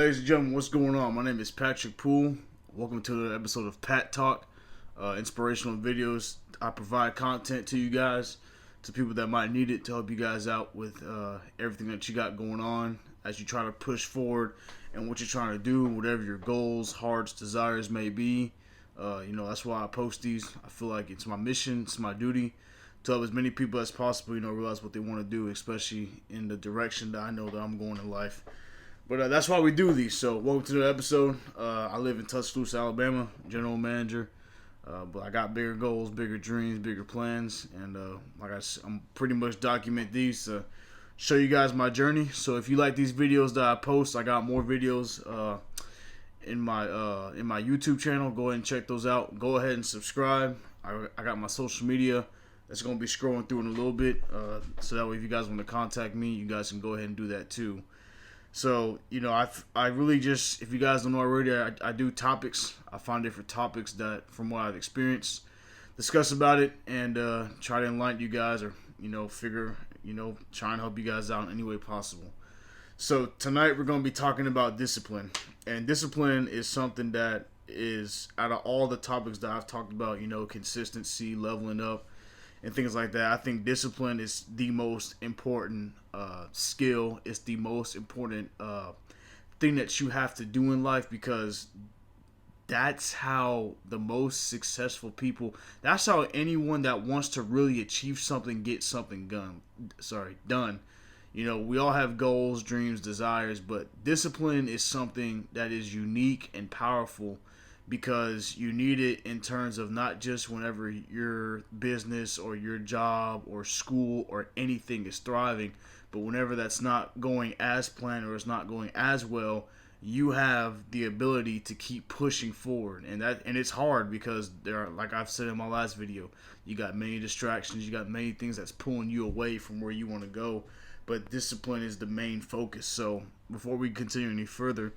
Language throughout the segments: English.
Ladies and gentlemen, what's going on? My name is Patrick Poole. Welcome to the episode of Pat Talk, inspirational videos. I provide content to you guys, to people that might need it, to help you guys out with everything that you got going on as you try to push forward and what you're trying to do, whatever your goals, hearts, desires may be. That's why I post these. I feel like it's my mission, it's my duty to help as many people as possible, realize what they want to do, especially in the direction that I know that I'm going in life. But that's why we do these. So welcome to the episode. I live in Tuscaloosa, Alabama, general manager. But I got bigger goals, bigger dreams, bigger plans. And I'm pretty much document these to show you guys my journey. So if you like these videos that I post, I got more videos in my YouTube channel. Go ahead and check those out. Go ahead and subscribe. I got my social media that's going to be scrolling through in a little bit. So that way if you guys want to contact me, you guys can go ahead and do that too. So, I really just, if you guys don't know already, I do topics. I find different topics that, from what I've experienced, discuss about it and try to enlighten you guys or, try and help you guys out in any way possible. So, tonight we're going to be talking about discipline. And discipline is something that is, out of all the topics that I've talked about, consistency, leveling up, and things like that, I think discipline is the most important skill. It's the most important thing that you have to do in life, because that's how the most successful people, that's how anyone that wants to really achieve something gets something done. We all have goals, dreams, desires, but discipline is something that is unique and powerful, because you need it in terms of not just whenever your business or your job or school or anything is thriving, but whenever that's not going as planned or it's not going as well, you have the ability to keep pushing forward. And it's hard, because there are, like I've said in my last video, you got many distractions, you got many things that's pulling you away from where you want to go, but discipline is the main focus. So before we continue any further,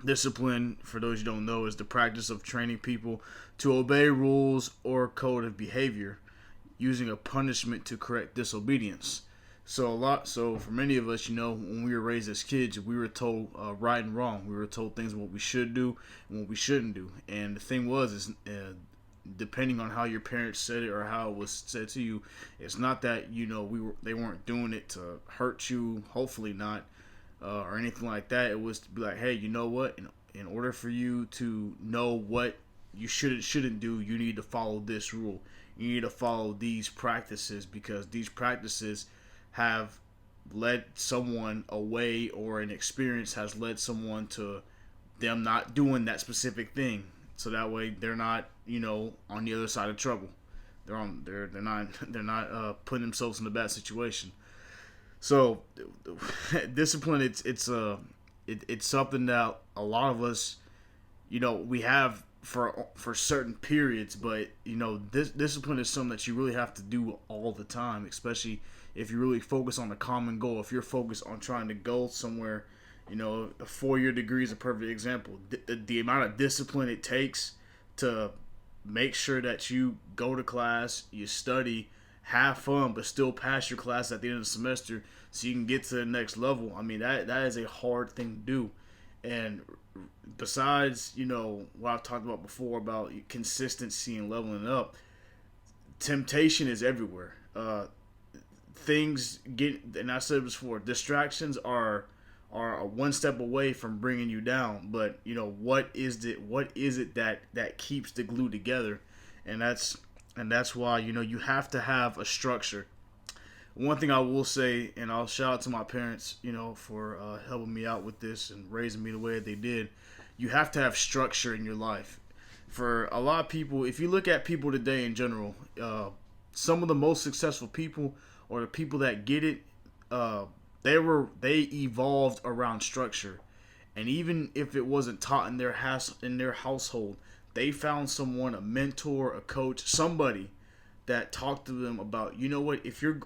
discipline, for those you don't know, is the practice of training people to obey rules or code of behavior, using a punishment to correct disobedience. So for many of us, when we were raised as kids, we were told right and wrong. We were told things what we should do and what we shouldn't do. And the thing is depending on how your parents said it or how it was said to you, it's not that they weren't doing it to hurt you. Hopefully not. Or anything like that. It was to be like, hey, you know what? In order for you to know what you shouldn't do, you need to follow this rule. You need to follow these practices, because these practices have led someone away, or an experience has led someone to them not doing that specific thing. So that way they're not, on the other side of trouble. They're not putting themselves in a bad situation. So, discipline, it's something that a lot of us, we have for certain periods, but this discipline is something that you really have to do all the time, especially if you really focus on a common goal. If you're focused on trying to go somewhere, a 4-year degree is a perfect example. The amount of discipline it takes to make sure that you go to class, you study, have fun, but still pass your class at the end of the semester so you can get to the next level. I mean, that is a hard thing to do. And besides, what I've talked about before about consistency and leveling up, temptation is everywhere. And I said before, distractions are one step away from bringing you down. But, what is it that keeps the glue together? And that's why, you have to have a structure. One thing I will say, and I'll shout out to my parents, for helping me out with this and raising me the way that they did. You have to have structure in your life. For a lot of people, if you look at people today in general, some of the most successful people, or the people that get it, they evolved around structure. And even if it wasn't taught in their household, they found someone, a mentor, a coach, somebody that talked to them about, if you're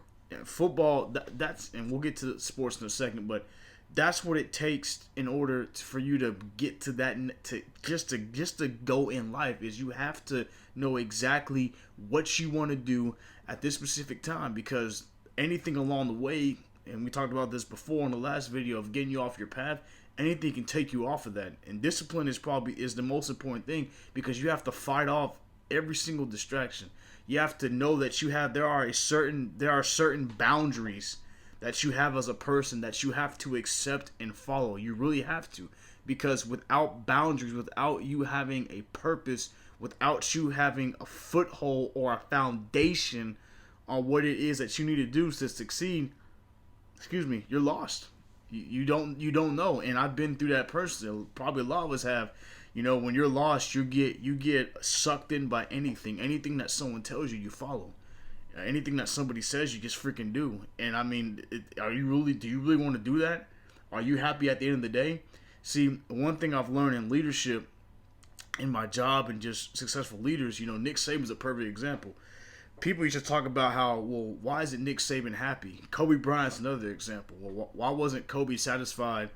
football, that's, and we'll get to sports in a second, but that's what it takes in order for you to get to that, to go in life, is you have to know exactly what you want to do at this specific time, because anything along the way, and we talked about this before in the last video, of getting you off your path, anything can take you off of that. And discipline is the most important thing, because you have to fight off every single distraction. You have to know that there are certain boundaries that you have as a person that you have to accept and follow. You really have to, because without boundaries, without you having a purpose, without you having a foothold or a foundation on what it is that you need to do to succeed, you're lost. You don't know. And I've been through that personally. Probably a lot of us have. When you're lost, you get sucked in by anything that someone tells you, you follow. Anything that somebody says, you just freaking do. And I mean, do you really want to do that? Are you happy at the end of the day? See, one thing I've learned in leadership, in my job, and just successful leaders, Nick Saban's a perfect example. People used to talk about how, well, why isn't Nick Saban happy? Kobe Bryant's another example. Well, why wasn't Kobe satisfied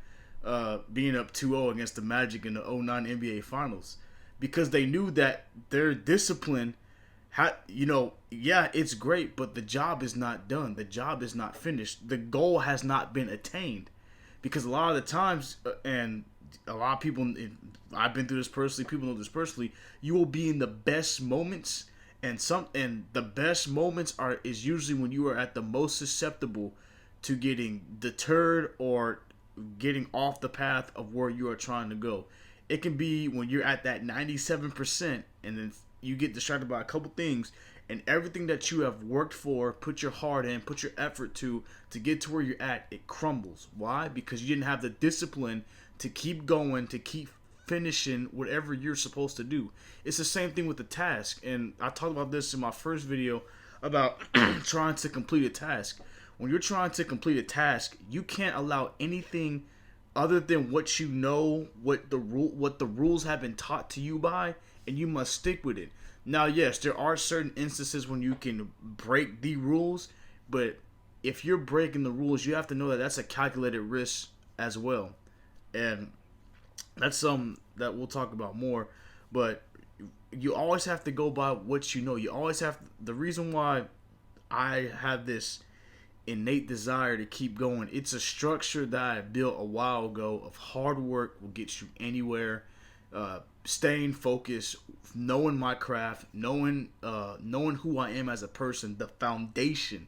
being up 2-0 against the Magic in the 2009 NBA Finals? Because they knew that their discipline, it's great, but the job is not done. The job is not finished. The goal has not been attained. Because a lot of the times, and a lot of people, I've been through this personally, people know this personally, you will be in the best moments, and the best moments is usually when you are at the most susceptible to getting deterred or getting off the path of where you are trying to go. It can be when you're at that 97%, and then you get distracted by a couple things, and everything that you have worked for, put your heart in, put your effort to get to where you're at, it crumbles. Why? Because you didn't have the discipline to keep going, to keep finishing whatever you're supposed to do. It's the same thing with the task. And I talked about this in my first video about trying to complete a task. When you're trying to complete a task, you can't allow anything other than what you know, what the rules have been taught to you by, and you must stick with it. Now, yes, there are certain instances when you can break the rules, but if you're breaking the rules, you have to know that that's a calculated risk as well. And that's something that we'll talk about more. But you always have to go by what you know. You always have the reason why I have this innate desire to keep going. It's a structure that I built a while ago of hard work will get you anywhere. Staying focused, knowing my craft, knowing who I am as a person, the foundation.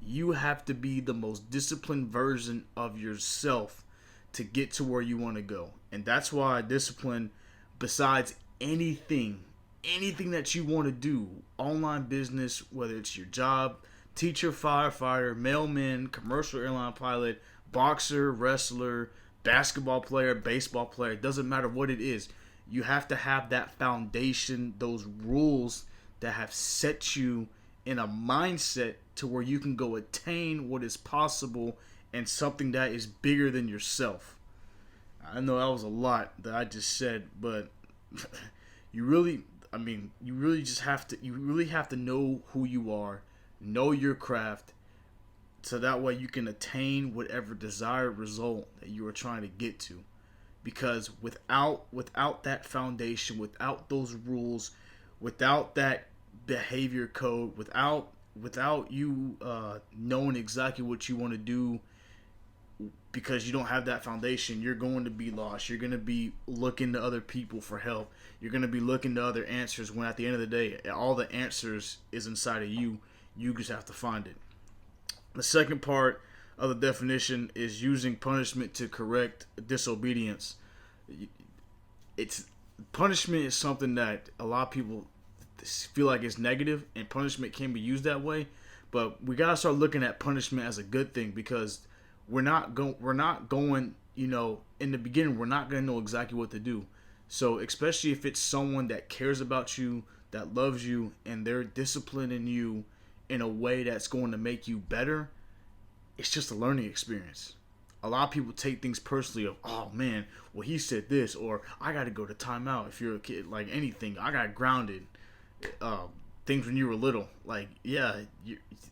You have to be the most disciplined version of yourself to get to where you want to go. And that's why discipline, besides anything that you want to do, online business, whether it's your job, teacher, firefighter, mailman, commercial airline pilot, boxer, wrestler, basketball player, baseball player, it doesn't matter what it is. You have to have that foundation, those rules that have set you in a mindset to where you can go attain what is possible and something that is bigger than yourself. I know that was a lot that I just said, but you really have to know who you are, know your craft, so that way you can attain whatever desired result that you are trying to get to. Because without that foundation, without those rules, without that behavior code, without you knowing exactly what you want to do, because you don't have that foundation, you're going to be lost. You're going to be looking to other people for help. You're going to be looking to other answers when at the end of the day, all the answers is inside of you. You just have to find it. The second part of the definition is using punishment to correct disobedience. Punishment is something that a lot of people feel like it's negative, and punishment can be used that way. But we gotta start looking at punishment as a good thing, because we're not going. In the beginning, we're not gonna know exactly what to do. So especially if it's someone that cares about you, that loves you, and they're disciplining you in a way that's going to make you better, it's just a learning experience. A lot of people take things personally of, oh man, well he said this, or I got to go to timeout. If you're a kid, like anything, I got grounded. Things when you were little, like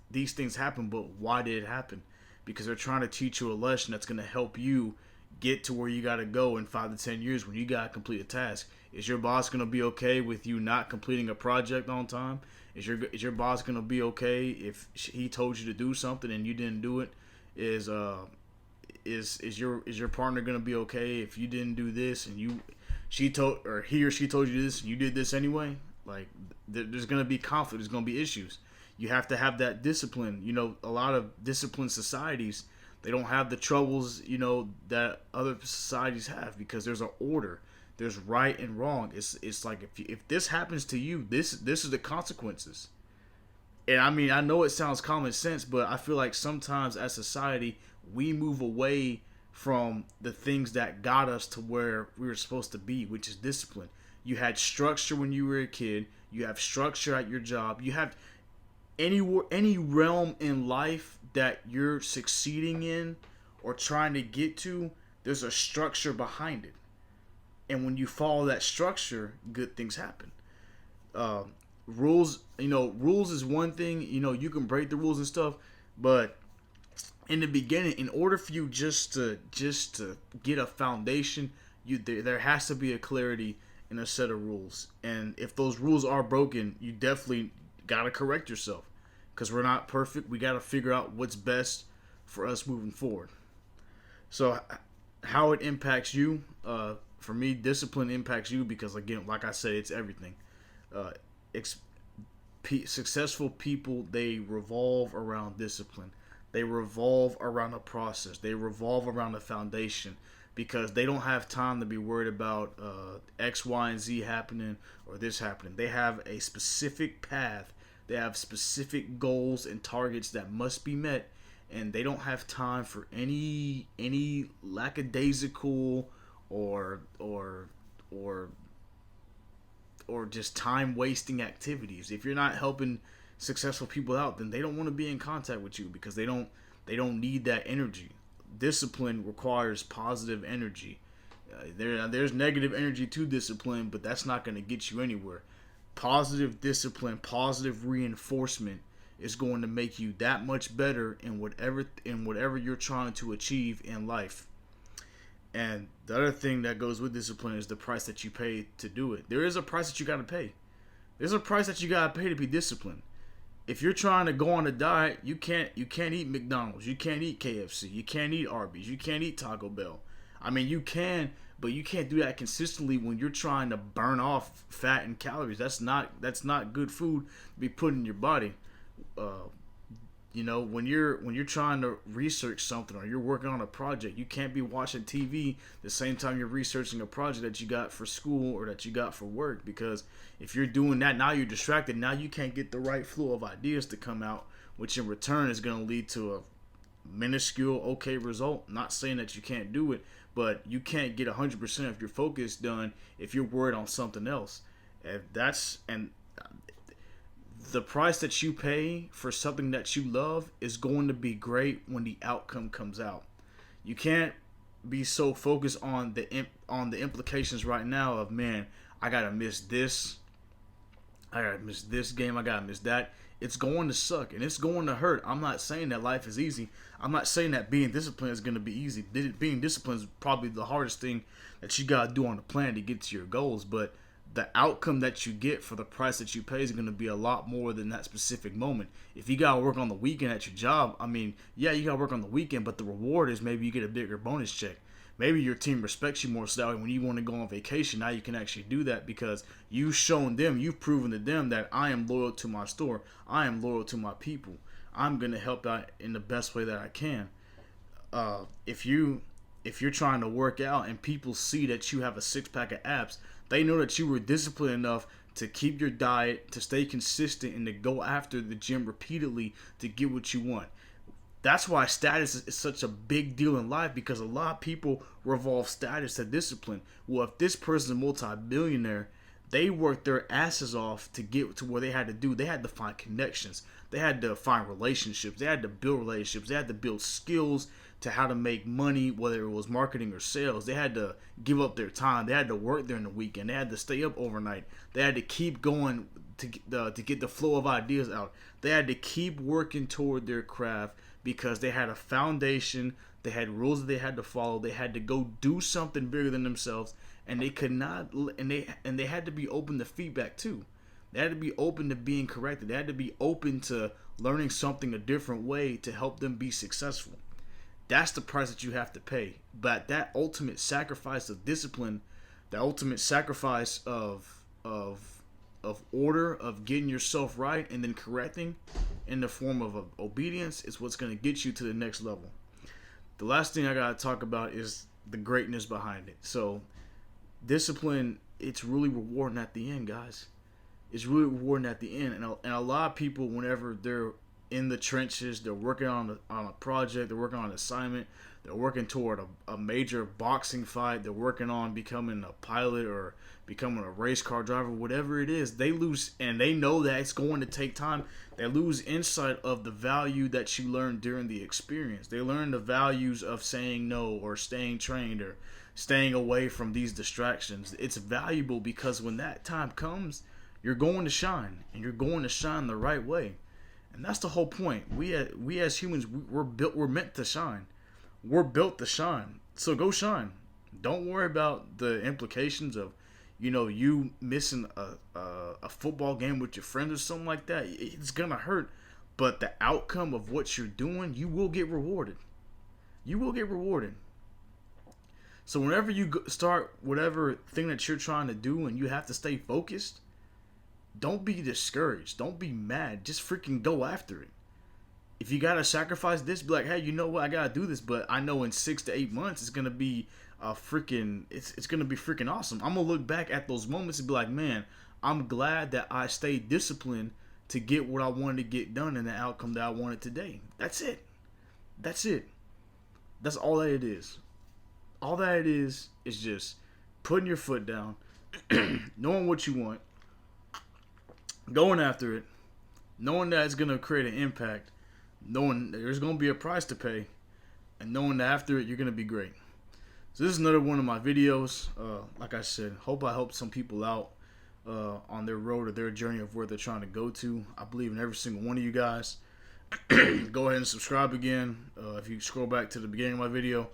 these things happen, but why did it happen? Because they're trying to teach you a lesson that's going to help you get to where you got to go in 5 to 10 years when you got to complete a task. Is your boss going to be okay with you not completing a project on time? Is your boss going to be okay if he told you to do something and you didn't do it? is your partner gonna be okay if you didn't do this and he or she told you this and you did this anyway? Like there's gonna be conflict. There's gonna be issues. You have to have that discipline. You know, a lot of disciplined societies, they don't have the troubles, you know, that other societies have because there's an order. There's right and wrong. It's like if this happens to you, this is the consequences. And I mean, I know it sounds common sense, but I feel like sometimes as society we move away from the things that got us to where we were supposed to be, which is discipline. You had structure when you were a kid. You have structure at your job. You have any realm in life that you're succeeding in or trying to get to. There's a structure behind it, and when you follow that structure, good things happen. Rules, you know, rules is one thing. You know, you can break the rules and stuff, but in the beginning, in order for you just to get a foundation, there has to be a clarity in a set of rules. And if those rules are broken, you definitely gotta correct yourself, because we're not perfect. We gotta figure out what's best for us moving forward. So, how it impacts you? For me, discipline impacts you because, again, like I said, it's everything. Uh, Successful people, they revolve around discipline. They revolve around a process. They revolve around a foundation because they don't have time to be worried about X, Y, and Z happening or this happening. They have a specific path. They have specific goals and targets that must be met, and they don't have time for any lackadaisical or just time wasting activities. If you're not helping successful people out, then they don't want to be in contact with you because they don't need that energy. Discipline requires positive energy. There's negative energy to discipline, but that's not going to get you anywhere. Positive discipline, positive reinforcement is going to make you that much better in whatever you're trying to achieve in life. And the other thing that goes with discipline is the price that you pay to do it. There is a price that you got to pay. There's a price that you got to pay to be disciplined. If you're trying to go on a diet, you can't eat McDonald's, you can't eat KFC, you can't eat Arby's, you can't eat Taco Bell. I mean, you can, but you can't do that consistently when you're trying to burn off fat and calories. That's not good food to be put in your body. You know, when you're trying to research something or you're working on a project, you can't be watching TV the same time you're researching a project that you got for school or that you got for work, because if you're doing that, now you're distracted. Now you can't get the right flow of ideas to come out, which in return is going to lead to a minuscule okay result. Not saying that you can't do it, but you can't get 100% of your focus done if you're worried on something else. The price that you pay for something that you love is going to be great when the outcome comes out. You can't be so focused on the implications right now of, man, I gotta miss this, I gotta miss this game, I gotta miss that. It's going to suck and it's going to hurt. I'm not saying that life is easy. I'm not saying that being disciplined is going to be easy. Being disciplined is probably the hardest thing that you gotta do on the plan to get to your goals, but the outcome that you get for the price that you pay is going to be a lot more than that specific moment. If you got to work on the weekend at your job, I mean, yeah, you got to work on the weekend, but the reward is maybe you get a bigger bonus check. Maybe your team respects you more, so that when you want to go on vacation, now you can actually do that because you've shown them, you've proven to them that I am loyal to my store. I am loyal to my people. I'm going to help out in the best way that I can. If you're trying to work out and people see that you have a six-pack of abs, they know that you were disciplined enough to keep your diet, to stay consistent, and to go after the gym repeatedly to get what you want. That's why status is such a big deal in life, because a lot of people revolve status to discipline. Well, if this person's a multi-billionaire, they worked their asses off to get to where they had to do. They had to find connections. They had to find relationships. They had to build relationships. They had to build skills to how to make money, whether it was marketing or sales. They had to give up their time. They had to work during the weekend. They had to stay up overnight. They had to keep going to get the flow of ideas out. They had to keep working toward their craft because they had a foundation. They had rules that they had to follow. They had to go do something bigger than themselves, and they could not. And they had to be open to feedback too. They had to be open to being corrected. They had to be open to learning something a different way to help them be successful. That's the price that you have to pay. But that ultimate sacrifice of discipline, the ultimate sacrifice of order, of getting yourself right and then correcting in the form of obedience is what's going to get you to the next level. The last thing I got to talk about is the greatness behind it. So discipline, it's really rewarding at the end, guys. It's really rewarding at the end. And a lot of people, whenever they're in the trenches, they're working on a project, they're working on an assignment, they're working toward a major boxing fight, they're working on becoming a pilot or becoming a race car driver, whatever it is, they lose, and they know that it's going to take time. They lose insight of the value that you learned during the experience. They learn the values of saying no or staying trained or staying away from these distractions. It's valuable because when that time comes, you're going to shine, and you're going to shine the right way. And that's the whole point. We as humans, we're meant to shine. We're built to shine. So go shine. Don't worry about the implications of, you missing a football game with your friends or something like that. It's gonna hurt, but the outcome of what you're doing, you will get rewarded. You will get rewarded. So whenever you start whatever thing that you're trying to do and you have to stay focused, don't be discouraged. Don't be mad. Just freaking go after it. If you gotta sacrifice this, be like, hey, you know what? I gotta do this, but I know in 6 to 8 months it's gonna be it's gonna be freaking awesome. I'm gonna look back at those moments and be like, man, I'm glad that I stayed disciplined to get what I wanted to get done and the outcome that I wanted today. That's it. That's it. That's all that it is. All that it is just putting your foot down, knowing what you want, going after it, knowing that it's going to create an impact, knowing there's going to be a price to pay, and knowing that after it, you're going to be great. So this is another one of my videos. Like I said, hope I helped some people out on their road or their journey of where they're trying to go to. I believe in every single one of you guys. Go ahead and subscribe again. If you scroll back to the beginning of my video,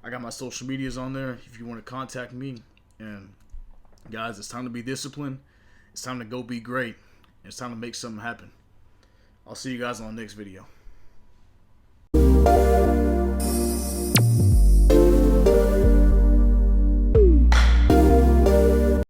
I got my social medias on there if you want to contact me. And guys, it's time to be disciplined. It's time to go be great. It's time to make something happen. I'll see you guys on the next video.